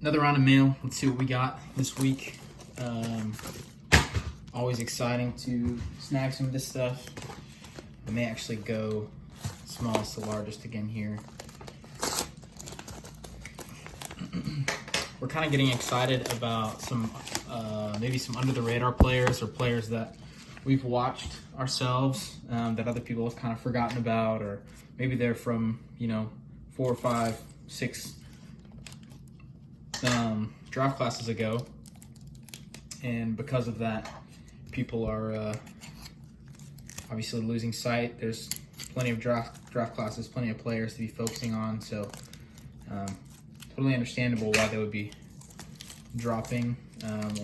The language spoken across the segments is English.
Another round of mail. Let's see what we got this week. Always exciting to snag some of this stuff. I may actually go smallest to largest again here. We're kind of getting excited about some, maybe some under the radar players or players that we've watched ourselves that other people have kind of forgotten about, or maybe they're from, 4, 5, 6 draft classes ago. And because of that, people are obviously losing sight. There's plenty of draft classes, plenty of players to be focusing on. So totally understandable why they would be dropping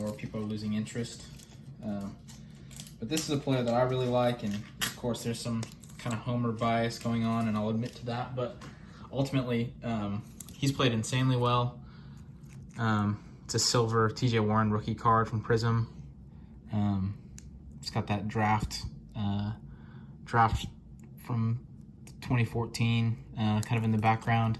or people are losing interest. But this is a player that I really like, and of course there's some kind of homer bias going on, and I'll admit to that. But ultimately, he's played insanely well. It's a silver TJ Warren rookie card from Prism. It's got that draft from 2014 kind of in the background.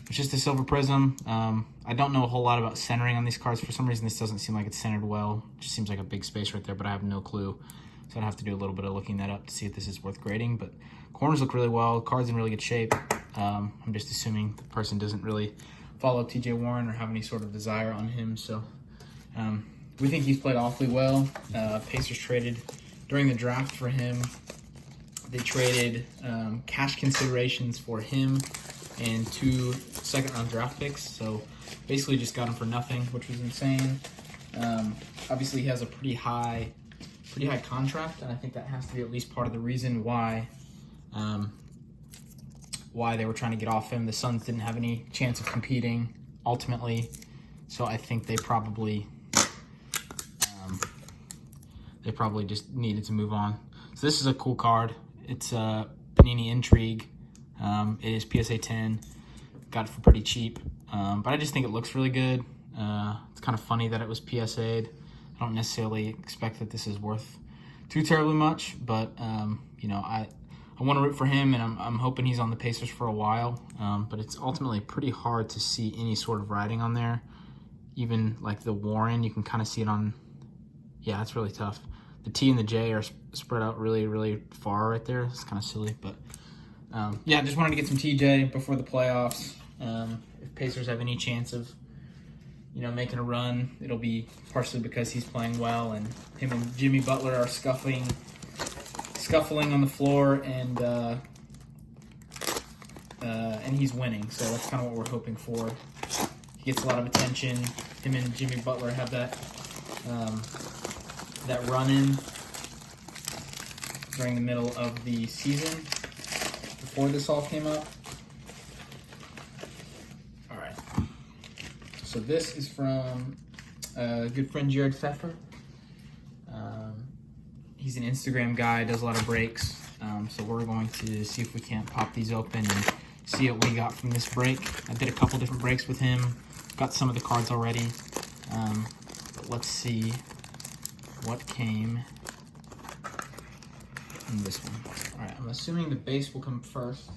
It's just a silver Prism. I don't know a whole lot about centering on these cards. For some reason, this doesn't seem like it's centered well. It just seems like a big space right there, but I have no clue. So I'd have to do a little bit of looking that up to see if this is worth grading. But corners look really well. Card's in really good shape. I'm just assuming the person doesn't really follow TJ Warren or have any sort of desire on him. So we think he's played awfully well. Pacers traded during the draft for him. They traded cash considerations for him and 2 second-round draft picks. So basically just got him for nothing, which was insane. Obviously, he has a pretty high contract, and I think that has to be at least part of the reason why they were trying to get off him. The Suns didn't have any chance of competing ultimately, so I think they probably just needed to move on. So this is a cool card. It's Panini Intrigue. It is PSA 10. Got it for pretty cheap, but I just think it looks really good. It's kind of funny that it was PSA'd. I don't necessarily expect that this is worth too terribly much, but I want to root for him, and I'm hoping he's on the Pacers for a while. But it's ultimately pretty hard to see any sort of writing on there. Even like the Warren, you can kind of see it on. Yeah, it's really tough. The T and the J are spread out really, really far right there. It's kind of silly, but yeah, just wanted to get some TJ before the playoffs. If Pacers have any chance of making a run, it'll be partially because he's playing well, and him and Jimmy Butler are scuffling on the floor, and he's winning. So that's kind of what we're hoping for. He gets a lot of attention. Him and Jimmy Butler have that run-in during the middle of the season before this all came up. All right. So this is from a good friend, Jared Pfeffer. He's an Instagram guy, does a lot of breaks. So we're going to see if we can't pop these open and see what we got from this break. I did a couple different breaks with him. Got some of the cards already. But let's see what came in this one. All right, I'm assuming the base will come first.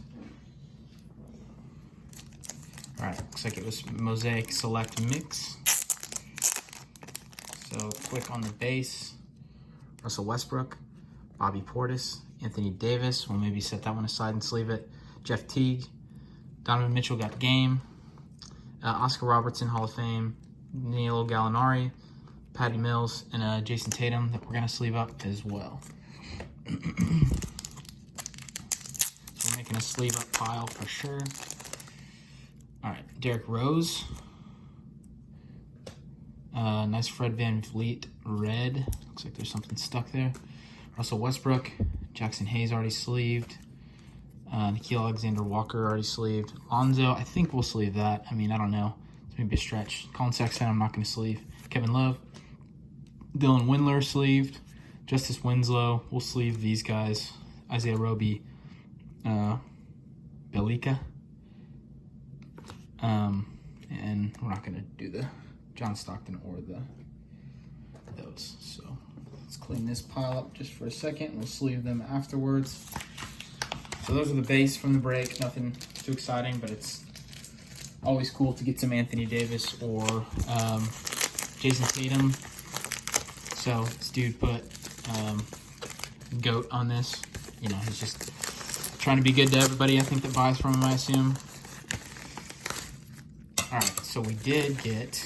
All right, looks like it was Mosaic Select Mix. So click on the base. Russell Westbrook, Bobby Portis, Anthony Davis. We'll maybe set that one aside and sleeve it. Jeff Teague, Donovan Mitchell got game. Oscar Robertson, Hall of Fame. Danilo Gallinari, Patty Mills, and Jason Tatum that we're going to sleeve up as well. So we're making a sleeve up pile for sure. All right, Derrick Rose. Nice Fred VanVleet red. Looks like there's something stuck there. Russell Westbrook. Jackson Hayes already sleeved. Nickeil Alexander-Walker already sleeved. Lonzo, I think we'll sleeve that. I mean, I don't know. It's maybe a stretch. Colin Sexton, I'm not going to sleeve. Kevin Love. Dylan Windler sleeved. Justice Winslow, we'll sleeve these guys. Isaiah Roby. Belika. And we're not going to do the John Stockton or those. So let's clean this pile up just for a second. We'll sleeve them afterwards. So those are the base from the break. Nothing too exciting, but it's Always cool to get some Anthony Davis or Jason Tatum. So this dude put GOAT on this. You know, he's just trying to be good to everybody, I think, that buys from him, I assume. All right, so we did get...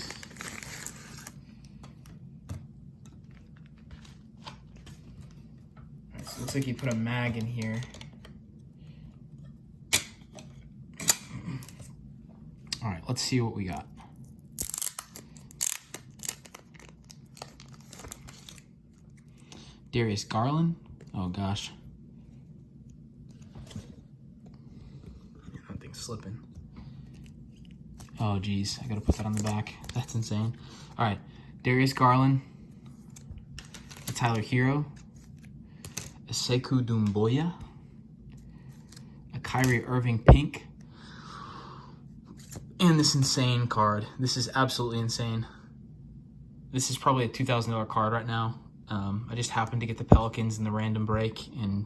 All right, so it looks like he put a mag in here. All right, let's see what we got. Darius Garland. Oh, gosh. That thing's slipping. Oh, geez. I got to put that on the back. That's insane. All right. Darius Garland. A Tyler Hero. A Sekou Doumbouya. A Kyrie Irving pink. And this insane card. This is absolutely insane. This is probably a $2,000 card right now. I just happened to get the Pelicans in the random break, and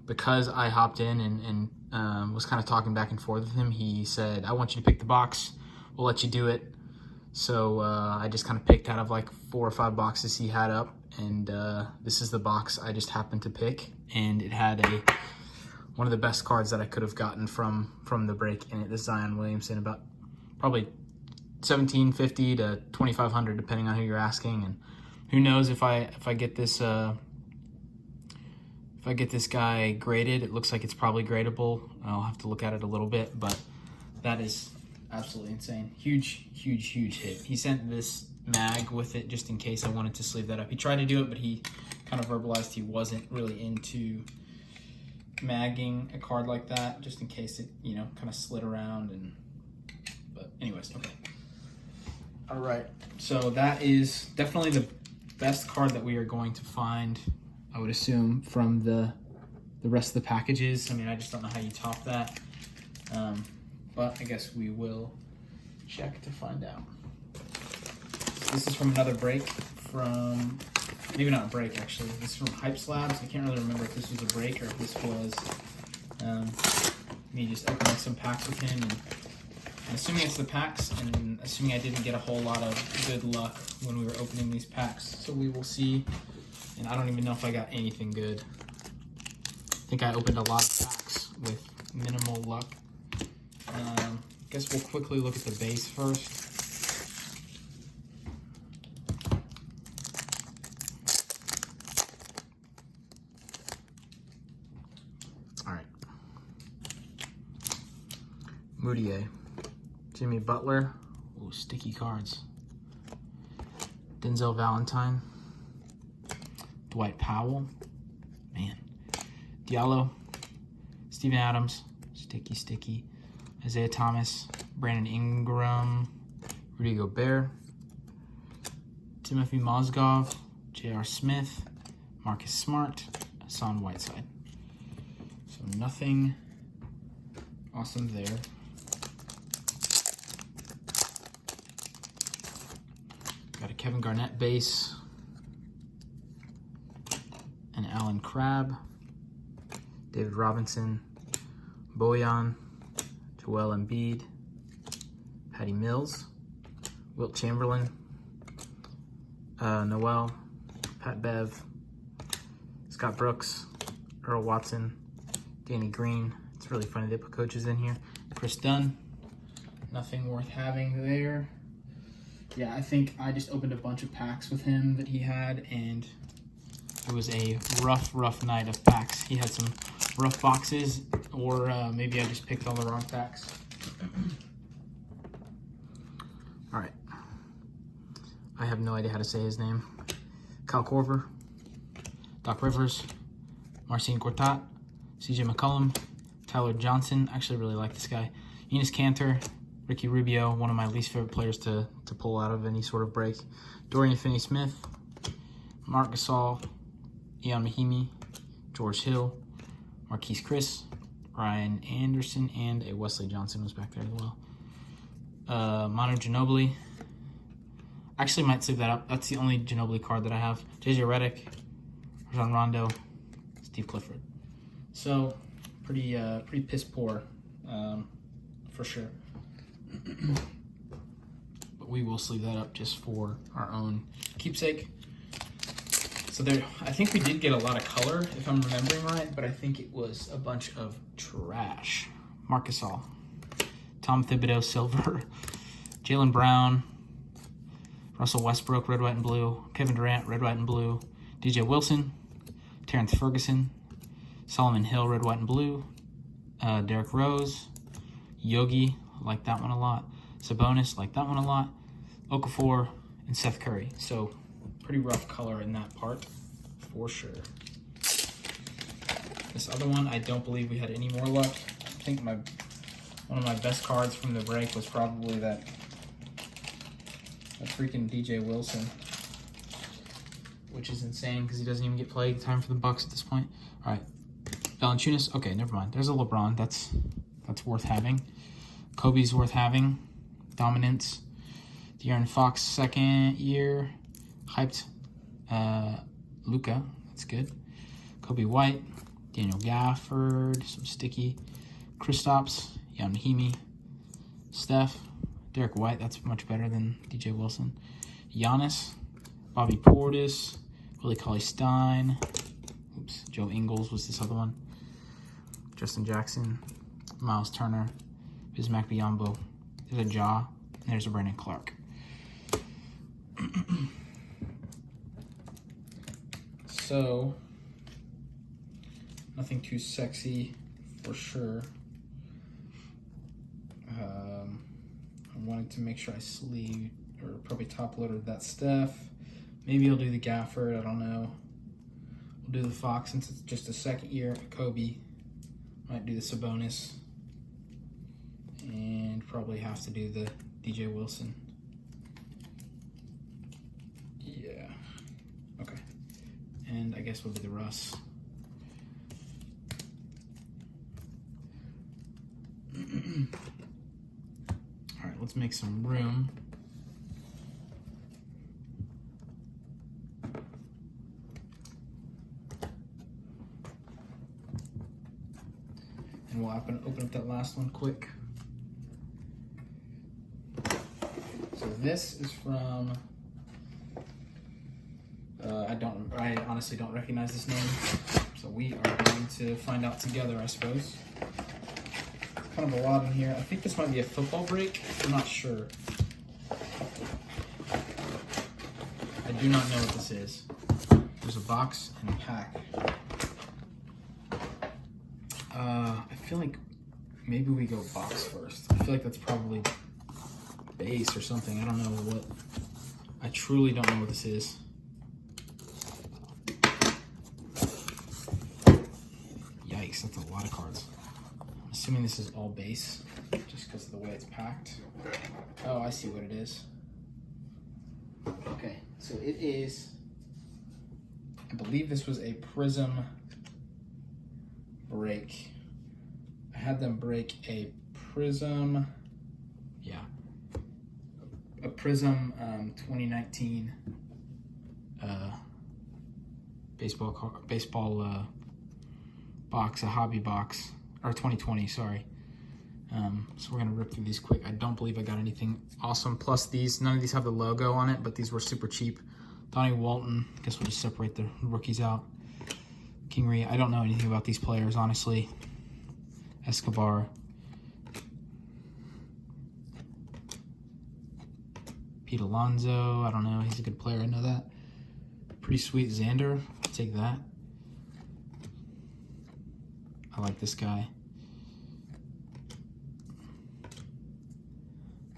because I hopped in and was kind of talking back and forth with him, he said, I want you to pick the box. We'll let you do it. So I just kind of picked out of like 4 or 5 boxes he had up, and this is the box I just happened to pick, and it had one of the best cards that I could have gotten from the break in it, the Zion Williamson, about probably $1,750 to $2,500 depending on who you're asking. And who knows if I get this guy graded. It looks like it's probably gradable. I'll have to look at it a little bit, but that is absolutely insane. Huge hit. He sent this mag with it just in case I wanted to sleeve that up. He tried to do it, but he kind of verbalized he wasn't really into magging a card like that, just in case it, you know, kind of slid around. But anyways, okay. All right, so that is definitely the best card that we are going to find, I would assume, from the rest of the packages. I mean, I just don't know how you top that, but I guess we will check to find out. So this is from another break from, maybe not a break actually, this is from Hype Slabs. I can't really remember if this was a break or if this was me just opening some packs with him. And I'm assuming it's the packs, and assuming I didn't get a whole lot of good luck when we were opening these packs. So we will see. And I don't even know if I got anything good. I think I opened a lot of packs with minimal luck. Guess we'll quickly look at the base first. All right. Moutier. Jimmy Butler. Ooh, sticky cards. Denzel Valentine. Dwight Powell. Man. Diallo. Steven Adams. Sticky. Isaiah Thomas. Brandon Ingram. Rudy Gobert. Timothy Mozgov. J.R. Smith. Marcus Smart. Hassan Whiteside. So nothing awesome there. Got a Kevin Garnett base, an Allen Crabbe, David Robinson, Bojan, Joel Embiid, Patty Mills, Wilt Chamberlain, Noel, Pat Bev, Scott Brooks, Earl Watson, Danny Green. It's really funny they put coaches in here. Chris Dunn. Nothing worth having there. Yeah, I think I just opened a bunch of packs with him that he had, and it was a rough night of packs. He had some rough boxes, or maybe I just picked all the wrong packs. All right. I have no idea how to say his name. Kyle Korver, Doc Rivers, Marcin Gortat, CJ McCollum, Tyler Johnson. I actually really like this guy. Enes Kanter, Ricky Rubio, one of my least favorite players to pull out of any sort of break. Dorian Finney-Smith, Mark Gasol, Ian Mahimi, George Hill, Marquise Chris, Ryan Anderson, and a Wesley Johnson was back there as well. Manu Ginobili. Actually might save that up. That's the only Ginobili card that I have. JJ Redick, Rajon Rondo, Steve Clifford. So pretty piss poor, for sure. But we will sleeve that up just for our own keepsake. So there, I think we did get a lot of color, if I'm remembering right, but I think it was a bunch of trash. Marc Gasol, Tom Thibodeau, silver, Jaylen Brown, Russell Westbrook, red, white, and blue, Kevin Durant, red, white, and blue, DJ Wilson, Terrence Ferguson, Solomon Hill, red, white, and blue, Derrick Rose, Yogi, like that one a lot, Sabonis, like that one a lot, Okafor, and Seth Curry. So pretty rough color in that part, for sure. This other one, I don't believe we had any more left. I think one of my best cards from the break was probably that freaking DJ Wilson, which is insane because he doesn't even get playing time for the Bucks at this point. All right, Valanciunas. Okay, never mind. There's a LeBron. That's worth having. Kobe's worth having. Dominance. De'Aaron Fox, second year. Hyped. Luka. That's good. Kobe White. Daniel Gafford. Some sticky. Kristaps. Jan Mahimi. Steph. Derek White. That's much better than DJ Wilson. Giannis. Bobby Portis. Willie Cauley-Stein. Oops. Joe Ingles was this other one. Justin Jackson. Miles Turner. Bismack Biyombo. There's a Ja. And there's a Brandon Clark. So, nothing too sexy for sure. I wanted to make sure I sleeve or probably top loaded that Steph. Maybe I'll do the Gafford. I don't know. We'll do the Fox since it's just a second year. Kobe. Might do the Sabonis. And probably have to do the DJ Wilson. Yeah. Okay. And I guess we'll do the Russ. All right, let's make some room. And we'll open up that last one quick. So this is from, I honestly don't recognize this name. So we are going to find out together, I suppose. Kind of a lot in here. I think this might be a football break. I'm not sure. I do not know what this is. There's a box and a pack. I feel like maybe we go box first. I feel like that's probably base or something. I don't know what. I truly don't know what this is. Yikes, that's a lot of cards. I'm assuming this is all base, just because of the way it's packed. Oh, I see what it is. Okay, so it is, I believe this was a Prism break. I had them break a Prism, yeah, a Prism 2019 baseball box, a hobby box, or 2020, sorry. So we're gonna rip through these quick. I don't believe I got anything awesome. Plus these, none of these have the logo on it, but these were super cheap. Donnie Walton, I guess we'll just separate the rookies out. Kingery, I don't know anything about these players, honestly. Escobar. Pete Alonso, I don't know, he's a good player, I know that. Pretty sweet Xander, I'll take that. I like this guy.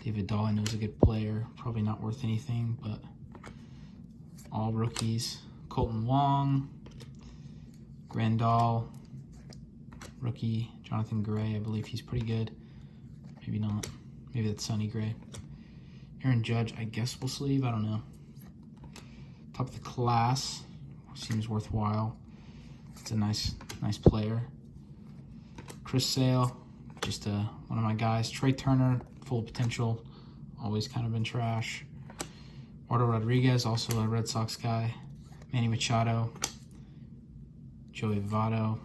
David Dahl, I know is a good player, probably not worth anything, but all rookies. Colton Wong, Grandal, rookie, Jonathan Gray, I believe he's pretty good. Maybe not, maybe that's Sonny Gray. Aaron Judge, I guess we'll sleeve, I don't know. Top of the class, seems worthwhile. It's a nice player. Chris Sale, just one of my guys. Trey Turner, full potential, always kind of been trash. Eduardo Rodriguez, also a Red Sox guy. Manny Machado, Joey Votto,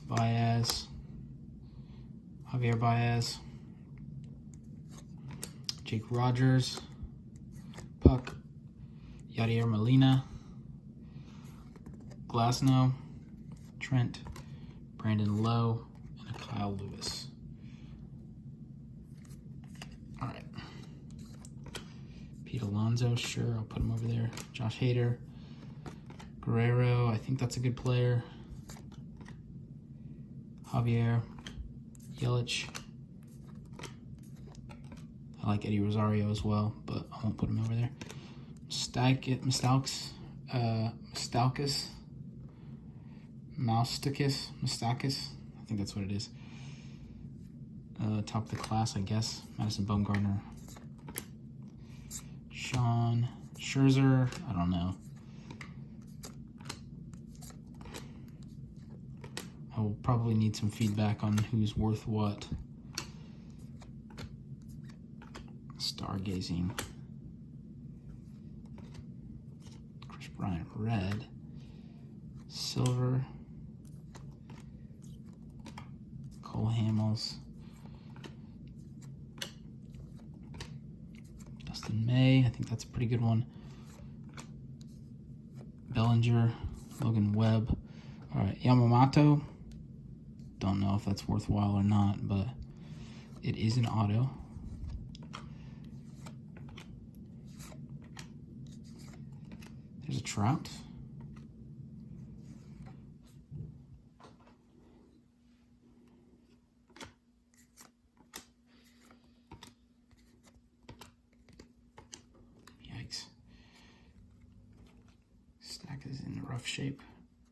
Baez, Javier Baez, Jake Rogers, Puck, Yadier Molina, Glasnow, Trent, Brandon Lowe, and a Kyle Lewis. All right. Pete Alonso, sure, I'll put him over there. Josh Hader, Guerrero, I think that's a good player. Javier, Yelich. I like Eddie Rosario as well, but I won't put him over there. Moustakis, I think that's what it is. Top of the class, I guess. Madison Bumgarner. Sean Scherzer, I don't know. I will probably need some feedback on who's worth what. Stargazing. Chris Bryant, red. Silver. Cole Hamels. Dustin May, I think that's a pretty good one. Bellinger. Logan Webb. All right, Yamamoto. Don't know if that's worthwhile or not, but it is an auto. There's a Trout. Yikes. Stack is in rough shape.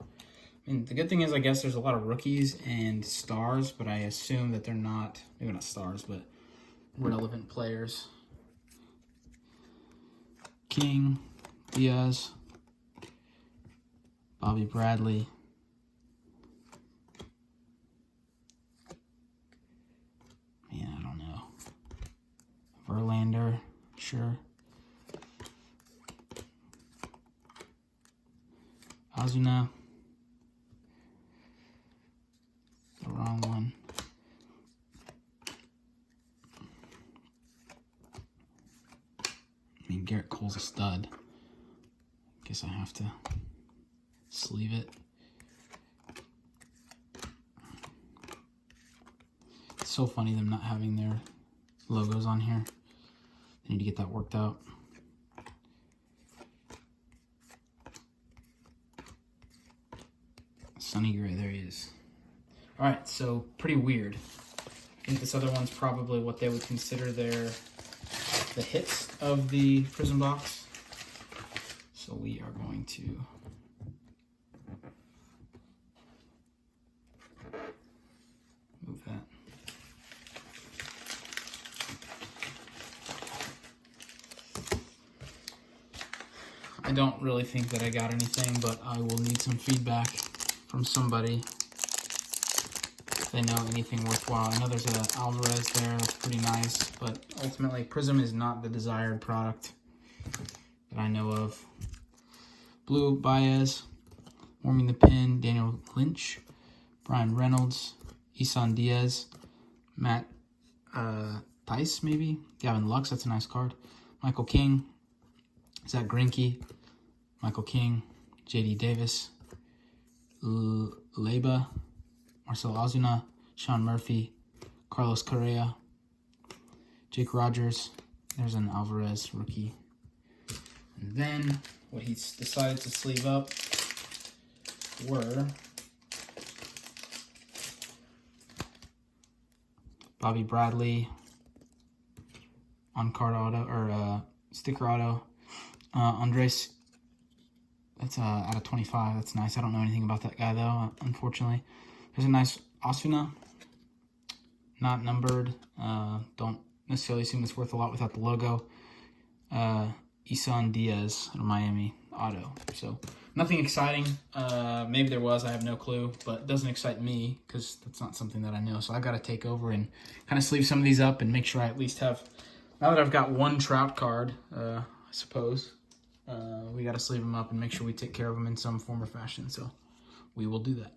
I mean, the good thing is, I guess there's a lot of rookies and stars, but I assume that they're not, maybe not stars, but relevant players. King, Diaz, Bobby Bradley, man, I don't know. Verlander, sure. Ozuna. The wrong one. I mean, Garrett Cole's a stud. Guess I have to sleeve it. It's so funny them not having their logos on here. They need to get that worked out. Sonny Gray, there he is. All right, so pretty weird. I think this other one's probably what they would consider the hits of the Prism box. So we are going to move that. I don't really think that I got anything, but I will need some feedback from somebody. They know anything worthwhile. I know there's an Alvarez there, that's pretty nice, but ultimately Prism is not the desired product that I know of. Blue Baez, warming the pin, Daniel Lynch, Brian Reynolds, Isan Diaz, Matt Tice maybe, Gavin Lux, that's a nice card. Michael King, Zach Greinke, Michael King, JD Davis, Leba, Marcel Ozuna, Sean Murphy, Carlos Correa, Jake Rogers. There's an Alvarez rookie. And then what he decided to sleeve up were Bobby Bradley on card auto or sticker auto. Andres, that's out of 25. That's nice. I don't know anything about that guy though, unfortunately. There's a nice Osuna, not numbered. Don't necessarily assume it's worth a lot without the logo. Isan Diaz out of Miami auto. So nothing exciting. Maybe there was, I have no clue, but it doesn't excite me because that's not something that I know. So I've got to take over and kind of sleeve some of these up and make sure I at least have, now that I've got one Trout card, I suppose, we got to sleeve them up and make sure we take care of them in some form or fashion. So we will do that.